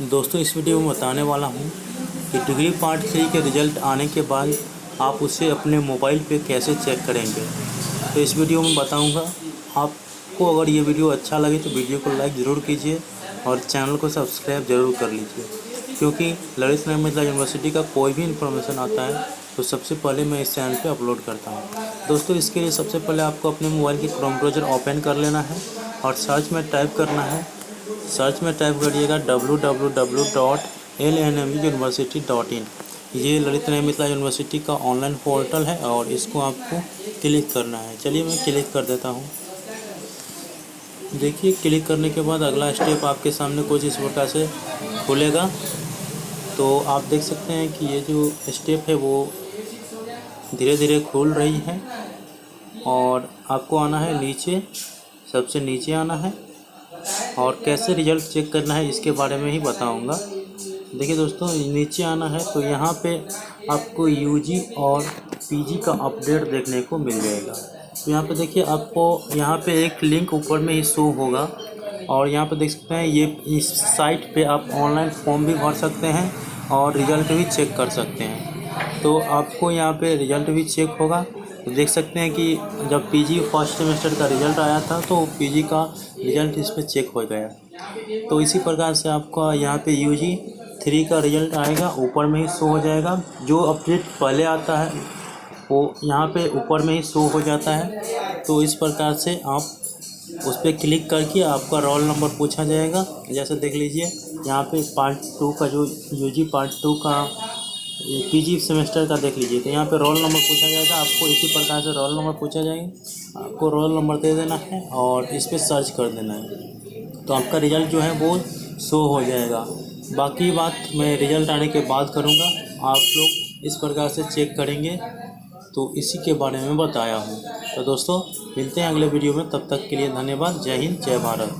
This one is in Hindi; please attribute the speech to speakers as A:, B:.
A: दोस्तों इस वीडियो में बताने वाला हूँ कि डिग्री पार्ट 3 के रिज़ल्ट आने के बाद आप उसे अपने मोबाइल पे कैसे चेक करेंगे। तो इस वीडियो में बताऊँगा। आपको अगर ये वीडियो अच्छा लगे तो वीडियो को लाइक ज़रूर कीजिए और चैनल को सब्सक्राइब ज़रूर कर लीजिए, क्योंकि ललित नारायण मिथिला यूनिवर्सिटी का कोई भी इन्फॉर्मेशन आता है तो सबसे पहले मैं इस चैनल पे अपलोड करता हूँ। दोस्तों इसके लिए सबसे पहले आपको अपने मोबाइल की क्रोम ब्राउज़र ओपन कर लेना है और सर्च में टाइप करना है। सर्च में टाइप करिएगा www.lnmuniversity.in। ये ललित नारायण मिथिला यूनिवर्सिटी का ऑनलाइन पोर्टल है और इसको आपको क्लिक करना है। चलिए मैं क्लिक कर देता हूँ। देखिए क्लिक करने के बाद अगला स्टेप आपके सामने कुछ इस प्रकार से खुलेगा। तो आप देख सकते हैं कि ये जो स्टेप है वो धीरे धीरे खुल रही है और आपको आना है नीचे, सबसे नीचे आना है और कैसे रिज़ल्ट चेक करना है इसके बारे में ही बताऊंगा। देखिए दोस्तों नीचे आना है तो यहाँ पे आपको यूजी और पीजी का अपडेट देखने को मिल जाएगा। तो यहाँ पे देखिए आपको यहाँ पे एक लिंक ऊपर में ही शो होगा और यहाँ पे देख सकते हैं ये इस साइट पे आप ऑनलाइन फॉर्म भी भर सकते हैं और रिज़ल्ट भी चेक कर सकते हैं। तो आपको यहाँ पे रिज़ल्ट भी चेक होगा। तो देख सकते हैं कि जब पीजी फर्स्ट सेमेस्टर का रिज़ल्ट आया था तो पीजी का रिज़ल्ट इस पर चेक हो गया। तो इसी प्रकार से आपका यहाँ पे यूजी 3 का रिज़ल्ट आएगा, ऊपर में ही शो हो जाएगा। जो अपडेट पहले आता है वो यहाँ पे ऊपर में ही शो हो जाता है। तो इस प्रकार से आप उस पर क्लिक करके आपका रोल नंबर पूछा जाएगा। जैसे देख लीजिए यहाँ पे पार्ट 2 का जो यूजी पार्ट 2 का पीजी सेमेस्टर का देख लीजिए, तो यहाँ पे रोल नंबर पूछा जाएगा। आपको इसी प्रकार से रोल नंबर पूछा जाएगा, आपको रोल नंबर दे देना है और इस पर सर्च कर देना है तो आपका रिज़ल्ट जो है वो शो हो जाएगा। बाकी बात मैं रिज़ल्ट आने के बाद करूँगा। आप लोग इस प्रकार से चेक करेंगे, तो इसी के बारे में बताया हूँ। तो दोस्तों मिलते हैं अगले वीडियो में, तब तक के लिए धन्यवाद। जय हिंद, जय भारत।